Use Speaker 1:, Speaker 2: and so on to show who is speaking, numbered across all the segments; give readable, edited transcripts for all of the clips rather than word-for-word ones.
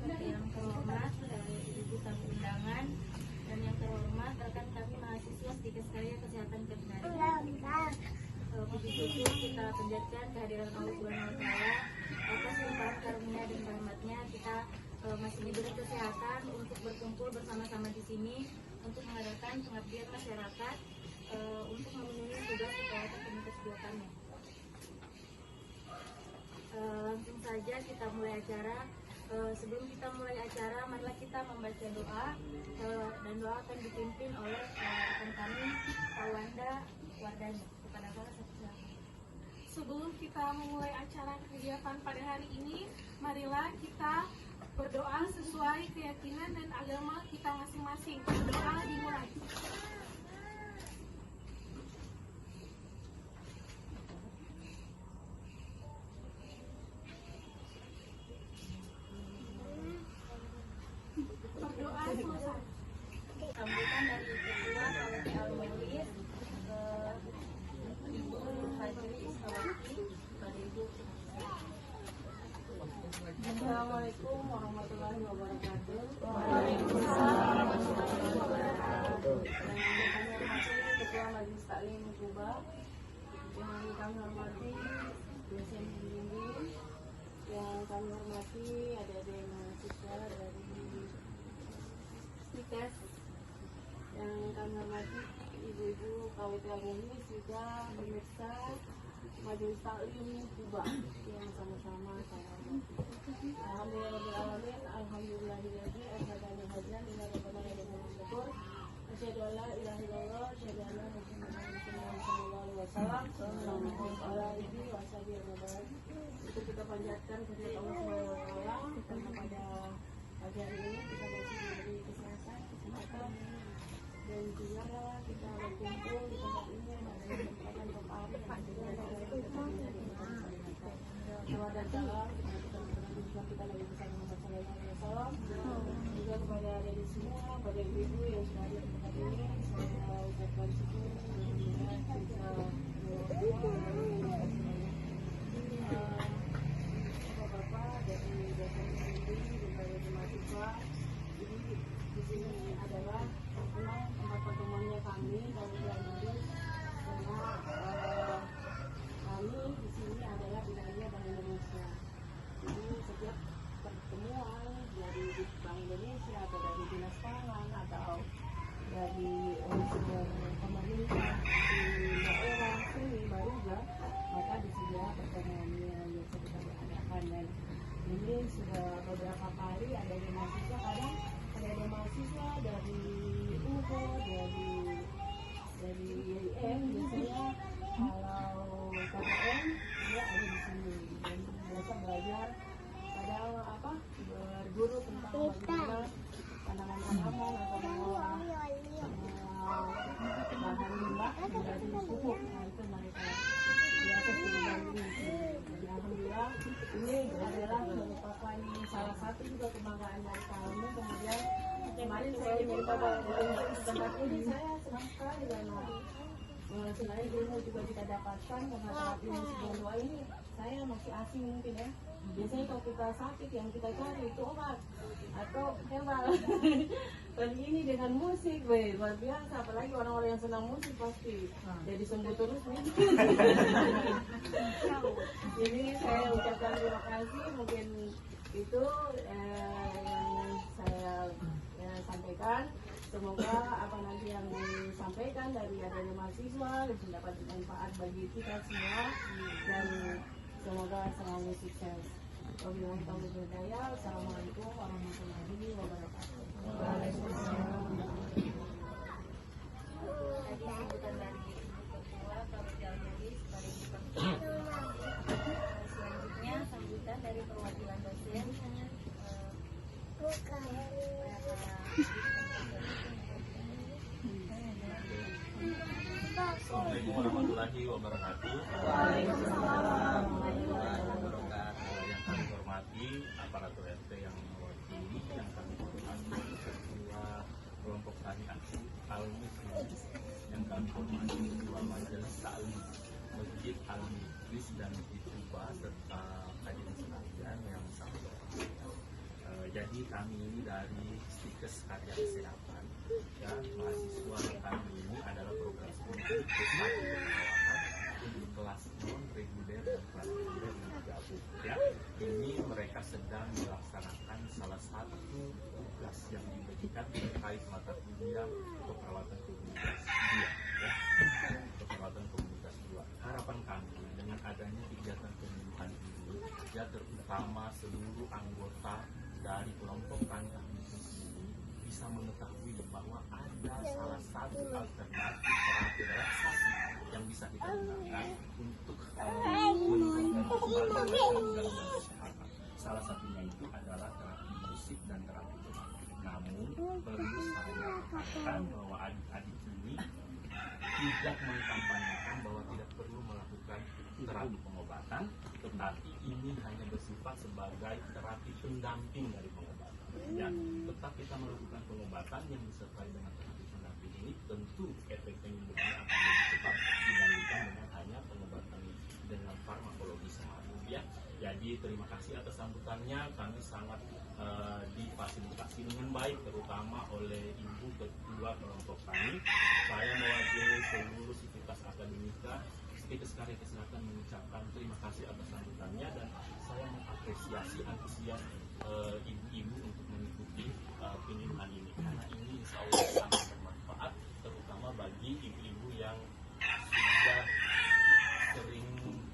Speaker 1: Yang terhormat Ibu tamu undangan dan yang terhormat rekan kami mahasiswa Stikes Karya Kesehatan Veterinaria. Puji syukur kita panjatkan kehadiran Allah Subhanahu wa Ta'ala atas limpahan karunia dan rahmatnya kita masih diberi kesehatan untuk berkumpul bersama-sama di sini untuk mengadakan pengabdian masyarakat untuk memenuhi tugas kegiatan komunitas kegiatannya. Langsung saja kita mulai acara. Sebelum kita mulai acara, marilah kita membaca doa dan doa akan dipimpin oleh rekan kami Pak Wanda Wardani. Kepada salah satu.
Speaker 2: Sebelum kita memulai acara kegiatan pada hari ini, marilah kita berdoa sesuai keyakinan dan agama kita masing-masing. Doa dimulai. Berdoa selesai.
Speaker 1: Sambutan dari Ketua KWT Al-Mulis Ibu Fajri Ismawati kepada Ibu.
Speaker 3: Assalamualaikum warahmatullahi wabarakatuh.
Speaker 1: Waalaikumsalam warahmatullahi wabarakatuh.
Speaker 3: Kami hormati Ketua Majelis Taklim Kuba, yang kami hormati dosen pembimbing, yang kami hormati adik-adik mahasiswa dari Stikes, yang kami hormati ibu-ibu KWT Al-Mulis, juga pemirsa Majelis Taklim Kuba yang sama-sama saya hormati. Alhamdulillahirobbilalamin, alhamdulillahillazi asyhadu hajjan ila rabbana wa syukur. Asyhadu alla ilaha illallah, asyhadu anna Muhammadan rasulullah sallallahu alaihi wasallam. Sallallahu alaihi wasallam. Itu kita panjatkan kehadirat Allah Subhanahu wa taala karena pada pagi hari ini kita masih diberi kesehatan, kesempatan dan juga kita berkumpul di tempat ini pada kesempatan berpahari dan juga selamat datang kita lagi bersama Muhammad sallallahu alaihi wasallam. Juga kepada adik semua, pada ibu-ibu yang sudah hadir di tempat ini, saya ucapkan syukur dan kita bapak-bapak dari dosen pembimbing dan para mahasiswa. Jadi di sini adalah memang tempat pertemuannya kami Al-Mulis, karena kami di sini adalah wilayah Bank Indonesia. Jadi setiap pertemuan dari Bank Indonesia atau dari Dinas Pangan atau dari unsur pemerintah di daerah sini Baruga, maka disediakan pertemuannya yang kita adakan. Dan ini sudah beberapa kali ada mahasiswa, kadang ada mahasiswa dari UGO, dari IAIN, biasanya kalau KKN dia ada di sini dan biasa belajar padahal berguru tentang bagaimana tanaman-tanaman atau mengolah bahan limbah menjadi pupuk. Nah, itu mereka biasa berbagi di sini. Jadi alhamdulillah ini adalah merupakan salah satu juga kebanggaan dari kami. Kemudian kemarin saya minta tempat ini, saya senang sekali karena selain ilmu juga kita dapatkan karena saat ini sebelum doa ini saya masih asing mungkin ya. Biasanya kalau kita sakit yang kita cari itu obat atau herbal. Dan ini dengan musik, luar biasa. Apalagi orang-orang yang senang musik pasti jadi sembuh terus nih. Jadi saya ucapkan terima kasih. Mungkin itu yang saya sampaikan. Semoga apa nanti yang disampaikan dari adanya mahasiswa dapat bermanfaat bagi kita semua dan semoga selalu sukses. Wabillahi taufiq wal hidayah. Assalamualaikum warahmatullahi wabarakatuh.
Speaker 1: Waalaikumsalam. Tadi sambutan dari Ketua KWT Al-Mulis pada Ibu Fajri. Selanjutnya sambutan dari perwakilan dosen.
Speaker 4: Assalamualaikum warahmatullahi wabarakatuh.
Speaker 1: Waalaikumsalam.
Speaker 4: Yang kami hormati aparatur RT yang mewakili, yang kami hormati ketua kelompok tani aksi Al-Mulis, yang kami hormati ketua Majelis Taklim Masjid Al-Mulis dan Ibu serta hadirin sekalian yang sangat berbahagia. Jadi kami ini dari Stikes Karya Kesehatan, ya, mahasiswa kami ini adalah program studi pusat perawatan untuk kelas non reguler dan kelas reguler yang bergabung. Ya, ini mereka sedang melaksanakan salah satu tugas yang diberikan terkait mata kuliah keperawatan komunitas 2. Ya, keperawatan komunitas 2. Harapan kami dengan adanya kegiatan penyuluhan ini, ya terutama seluruh anggota dari kelompok tangga bisnis ini bisa mengetahui bahwa ada salah satu alternatif terapi relaksasi yang bisa kita gunakan untuk menurunkan gangguan kesehatan. Salah satunya itu adalah terapi musik dan terapi obat. Namun perlu saya katakan bahwa adik-adik ini tidak mengkampanyekan bahwa tidak perlu melakukan terapi pengobatan, tetapi ini hanya bersifat sebagai terapi pendamping dari pengobatan. Ya, tetap kita melakukan pengobatan yang disertai dengan terapi pendamping ini, tentu efek penyembuhannya akan lebih cepat dibandingkan dengan hanya pengobatan dengan farmakologi semata. Ya, jadi terima kasih atas sambutannya. Kami sangat difasilitasi dengan baik, terutama oleh Ibu Ketua kelompok kami. Saya mewakili seluruh sivitas akademika Stikes Karya Kesehatan mengucapkan terima kasih atas sambutannya, dan saya mengapresiasi antusias ibu-ibu untuk mengikuti penyuluhan ini, karena ini insya Allah sangat bermanfaat, terutama bagi ibu-ibu yang sudah sering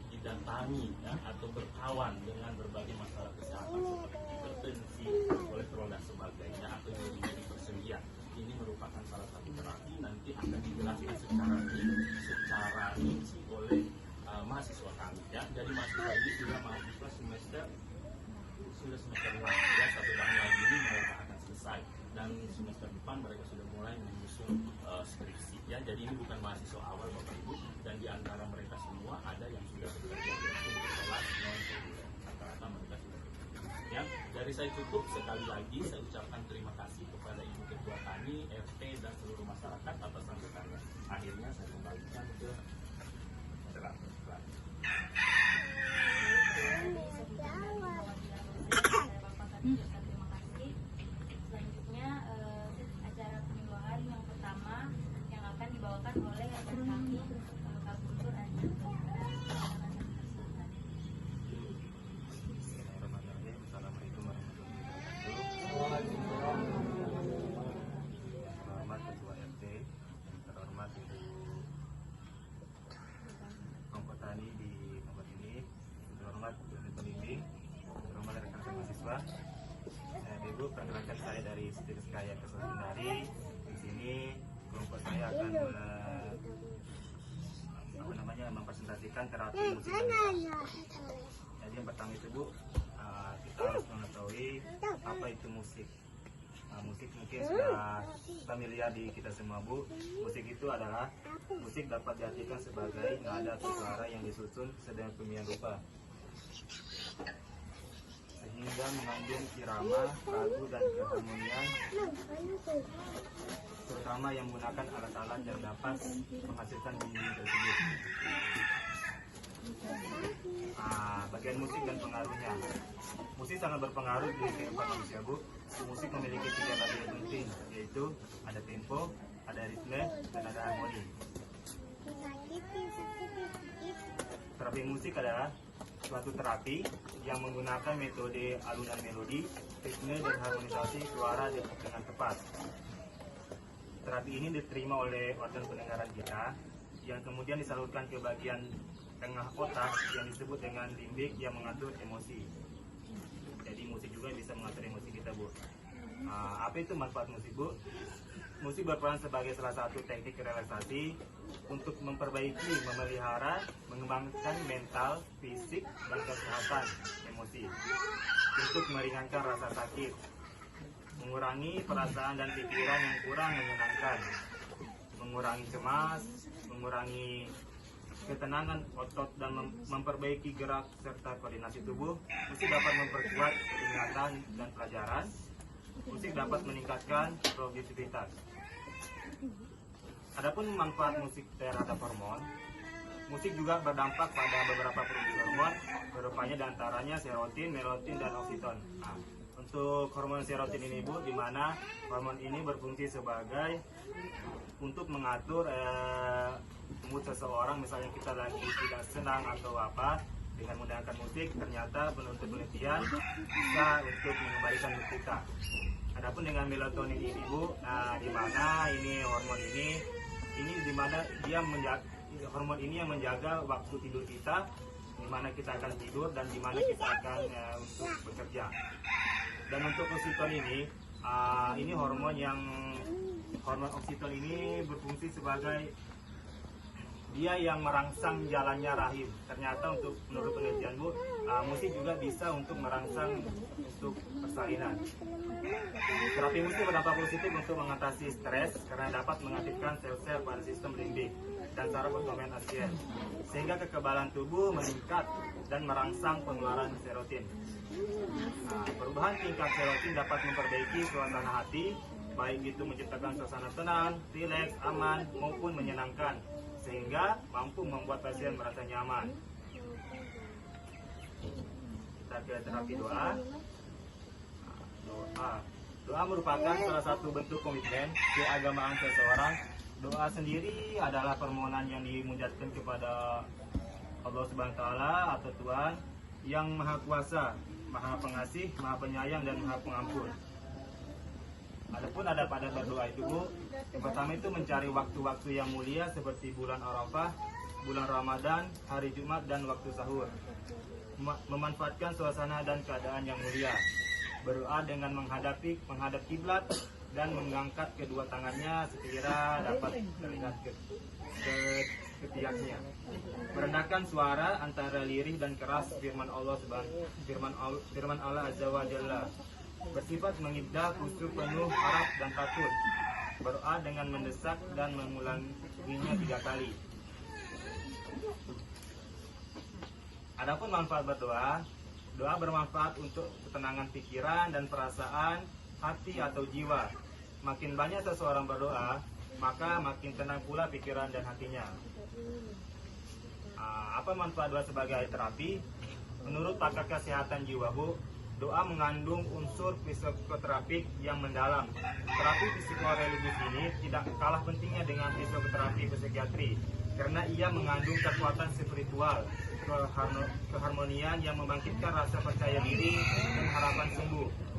Speaker 4: didatangi, ya, atau berkawan dengan berbagai masalah kesehatan seperti hipertensi, kolesterol dan sebagainya, atau nyeri-nyeri persendian. Ini merupakan salah satu terapi, nanti akan dijelaskan secara rinci oleh mahasiswa kami. Ya, jadi mahasiswa ini sudah mahasiswa semester 5, ya, 1 tahun lagi ini mereka akan selesai, dan semester depan mereka sudah mulai menyusun skripsi. Ya, jadi ini bukan mahasiswa awal Bapak Ibu, dan di antara mereka semua ada yang sudah bekerja untuk kelas non reguler. Rata-rata mereka sudah bekerja. Ya, dari saya cukup. Sekali lagi saya ucapkan terima kasih kepada Ibu Ketua kami, RT dan seluruh masyarakat atas sambutannya. Akhirnya saya kembalikan ke moderator.
Speaker 1: Terima kasih. Selanjutnya acara penyuluhan yang pertama yang akan dibawakan oleh rekan kami Kak Guntur Adi.
Speaker 4: Assalamualaikum warahmatullahi wabarakatuh. Terhormat Ketua RT, terhormat Ibu kelompok tani di tempat ini, terhormat unit pembimbing, terhormat rekan-rekan mahasiswa. Ibu, perkenalkan saya dari Stikes Karya Kesehatan. Di sini kelompok saya akan mempresentasikan terapi musik dan terapi. Jadi yang pertama itu Bu, kita harus mengetahui apa itu musik. Musik mungkin sudah familiar di kita semua Bu. Musik itu adalah musik dapat diartikan sebagai nada atau suara yang disusun sedemikian rupa sehingga mengandung irama, lagu dan keharmonian, terutama yang menggunakan alat-alat yang dapat menghasilkan bunyi tersebut. Bagian musik dan pengaruhnya. Musik sangat berpengaruh di kehidupan manusia Bu. Musik memiliki 3 bagian penting, yaitu ada tempo, ada ritme, dan ada harmoni. Terapi musik adalah suatu terapi yang menggunakan metode alunan melodi, ritme, dan harmonisasi suara dengan tepat. Terapi ini diterima oleh organ pendengaran kita, yang kemudian disalurkan ke bagian tengah otak yang disebut dengan limbik yang mengatur emosi. Jadi musik juga bisa mengatur emosi kita Bu. Apa itu manfaat musik Bu? Musik berperan sebagai salah satu teknik relaksasi untuk memperbaiki, memelihara, mengembangkan mental, fisik, dan kesehatan emosi, untuk meringankan rasa sakit, mengurangi perasaan dan pikiran yang kurang menyenangkan, mengurangi cemas, mengurangi ketenangan otot, dan memperbaiki gerak serta koordinasi tubuh. Musik dapat memperkuat ingatan dan pelajaran. Musik dapat meningkatkan produktivitas. Adapun manfaat musik terhadap hormon, musik juga berdampak pada beberapa produksi hormon, berupanya diantaranya serotonin, melatonin, dan oksiton.
Speaker 5: Untuk hormon serotin ini Bu, di mana hormon ini berfungsi sebagai untuk mengatur mood seseorang. Misalnya kita lagi tidak senang atau apa, dengan mendengarkan musik ternyata menurut penelitian bisa untuk mengembalikan mood kita. Adapun dengan melatonin ini Bu, di mana ini hormon ini di mana dia hormon ini yang menjaga waktu tidur kita, di mana kita akan tidur dan di mana kita akan untuk bekerja. Dan untuk oksiton ini hormon oksiton ini berfungsi sebagai dia yang merangsang jalannya rahim. Ternyata menurut penelitian Bu, musik juga bisa untuk merangsang untuk persalinan. Terapi musik berdampak positif untuk mengatasi stres karena dapat mengaktifkan sel-sel pada sistem limbik dan saraf otomen asien, sehingga kekebalan tubuh meningkat dan merangsang pengeluaran serotin. Perubahan tingkat serotin dapat memperbaiki suasana hati, baik itu menciptakan suasana tenang, rileks, aman maupun menyenangkan, sehingga mampu membuat pasien merasa nyaman. Kita ke terapi doa. Doa merupakan salah satu bentuk komitmen keagamaan seseorang. Doa sendiri adalah permohonan yang dimunajatkan kepada Allah Subhanahu wa taala atau Tuhan yang Maha Kuasa, Maha Pengasih, Maha Penyayang dan Maha Pengampun. Adapun ada pada berdoa itu Bu, yang pertama itu mencari waktu-waktu yang mulia seperti bulan Arafah, bulan Ramadan, hari Jumat dan waktu sahur. Memanfaatkan suasana dan keadaan yang mulia. Berdoa dengan menghadap kiblat dan mengangkat kedua tangannya sekira dapat terlihat ke ketiaknya. Merendahkan suara antara lirih dan keras firman Allah Azza wa Jalla. Bersifat mengibdah khusyuk penuh harap dan takut. Berdoa dengan mendesak dan mengulanginya 3 kali. Adapun manfaat berdoa, doa bermanfaat untuk ketenangan pikiran dan perasaan hati atau jiwa. Makin banyak seseorang berdoa, maka makin tenang pula pikiran dan hatinya. Apa manfaat doa sebagai terapi? Menurut pakar kesehatan jiwa Bu, doa mengandung unsur psikoterapik yang mendalam. Terapi psikoreligius ini tidak kalah pentingnya dengan psikoterapi psikiatri, karena ia mengandung kekuatan spiritual, keharmonian yang membangkitkan rasa percaya diri dan harapan sembuh.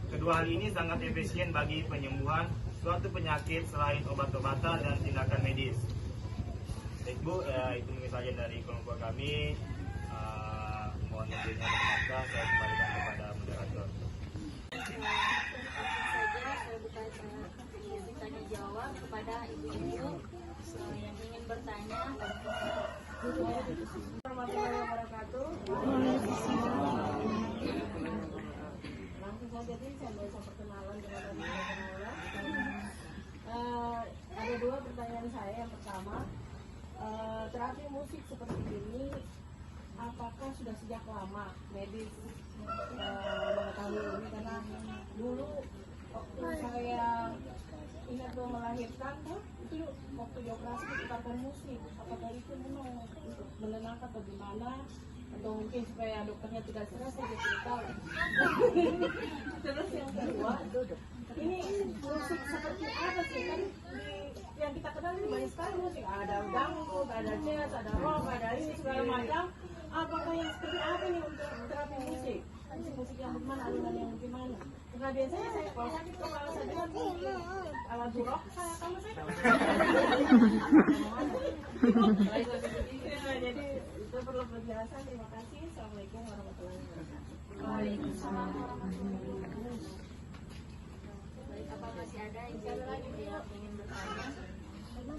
Speaker 5: Kedua hal ini sangat efisien bagi penyembuhan suatu penyakit selain obat-obatan dan tindakan medis. Baik Bu, itu mungkin saja dari kelompok kami. Mohon izin saya kembalikan kepada moderator.
Speaker 1: Saja saya buka sesi tanya jawab kepada ibu-ibu yang ingin bertanya.
Speaker 3: Warahmatullahi wabarakatuh. Langsung saja nih saya bisa perkenalan dengan Nala. Ada 2 pertanyaan saya. Yang pertama, terapi musik seperti ini apakah sudah sejak lama medis mengetahui ini? Karena dulu waktu saya ingat melahirkan itu waktu dioperasi diputarkan musik. Apakah itu memang untuk menenangkan atau gimana? Atau mungkin supaya dokternya tidak stres, saya jadi tahu. Terus yang kedua, ini musik seperti apa sih? Kan yang kita kenal ini banyak sekali musik, ada dangdut, ada jazz, ada rock, ada ini segala macam. Apakah yang seperti apa nih untuk terapi musik? Musik yang bagaimana, alunan yang bagaimana? Karena biasanya saya kalau sakit kepala saya dengar alat rock, saya kamu saya. Jadi itu perlu penjelasan. Terima kasih. Assalamualaikum warahmatullahi wabarakatuh.
Speaker 1: Waalaikumsalam warahmatullahi wabarakatuh. Baik, apa masih ada ibu-ibu yang ingin bertanya?
Speaker 5: Itu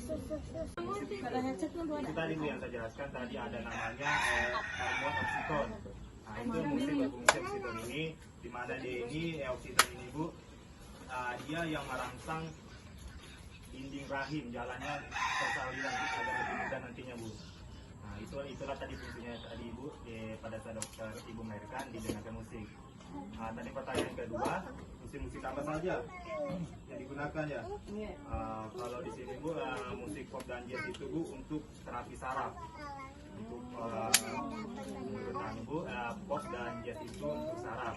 Speaker 5: tadi Bu yang saya jelaskan tadi, ada namanya hormon oksiton. Itu musik berfungsi oksiton ini, di mana oksiton ini Bu, dia yang merangsang dinding rahim, jalannya persalinan agar lebih mudah nantinya Bu. Itulah tadi fungsinya tadi Ibu, pada saat dokter Ibu melahirkan didengarkan musik. Tadi pertanyaan kedua, musik apa saja yang digunakan ya? Kalau di sini Bu, musik pop dan jazz itu Bu untuk terapi saraf. Untuk menurut Bu, pop dan jazz itu untuk saraf.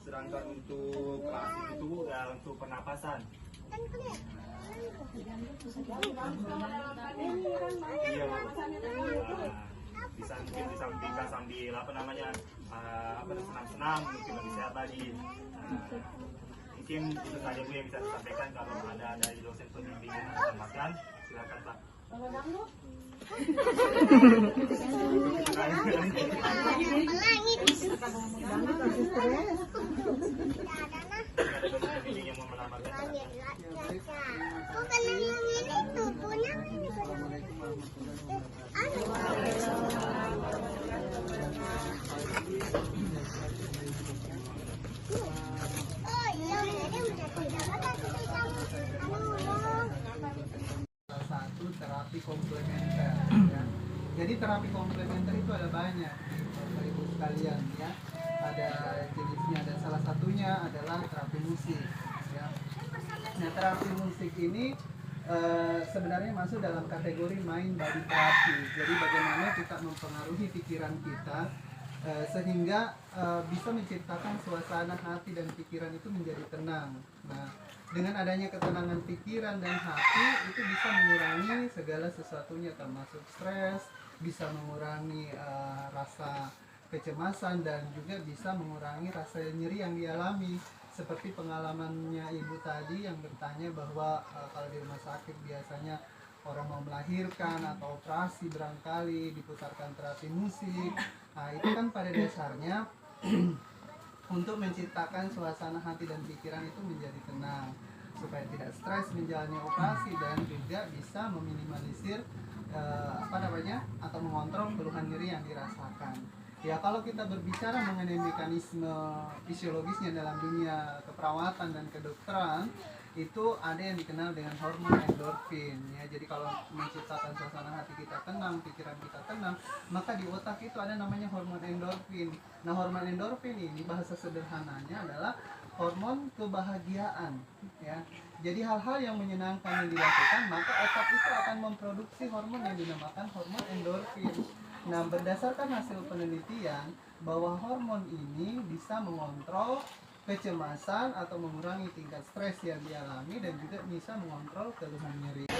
Speaker 5: Sedangkan untuk klasik itu ya untuk pernapasan. Iya. Bisa mungkin disampingkan sambil senam-senam mungkin lebih sehat lagi. Mungkin itu saja Bu yang bisa disampaikan. Kalau ada dari dosen pembimbing yang menambahkan, silakan Pak.
Speaker 6: Satu terapi komplementer ya. Jadi terapi komplementer itu ada banyak Bapak Ibu sekalian ya. Ada jenisnya, ada salah satunya adalah terapi musik ya. Nah, terapi musik ini sebenarnya masuk dalam kategori mind body therapy. Jadi bagaimana kita mempengaruhi pikiran kita sehingga bisa menciptakan suasana hati dan pikiran itu menjadi tenang. Nah, dengan adanya ketenangan pikiran dan hati itu bisa mengurangi segala sesuatunya, termasuk stres, bisa mengurangi rasa kecemasan, dan juga bisa mengurangi rasa nyeri yang dialami. Seperti pengalamannya ibu tadi yang bertanya bahwa kalau di rumah sakit biasanya orang mau melahirkan atau operasi barangkali diputarkan terapi musik. Nah, itu kan pada dasarnya untuk menciptakan suasana hati dan pikiran itu menjadi tenang, supaya tidak stres menjalani operasi, dan juga bisa meminimalisir atau mengontrol keluhan nyeri yang dirasakan. Ya, kalau kita berbicara mengenai mekanisme fisiologisnya dalam dunia keperawatan dan kedokteran, itu ada yang dikenal dengan hormon endorfin ya. Jadi kalau menciptakan suasana hati kita tenang, pikiran kita tenang, maka di otak itu ada namanya hormon endorfin. Nah, hormon endorfin ini bahasa sederhananya adalah hormon kebahagiaan ya. Jadi hal-hal yang menyenangkan yang dilakukan, maka otak itu akan memproduksi hormon yang dinamakan hormon endorfin. Nah, berdasarkan hasil penelitian bahwa hormon ini bisa mengontrol kecemasan atau mengurangi tingkat stres yang dialami, dan juga bisa mengontrol keluhan nyeri.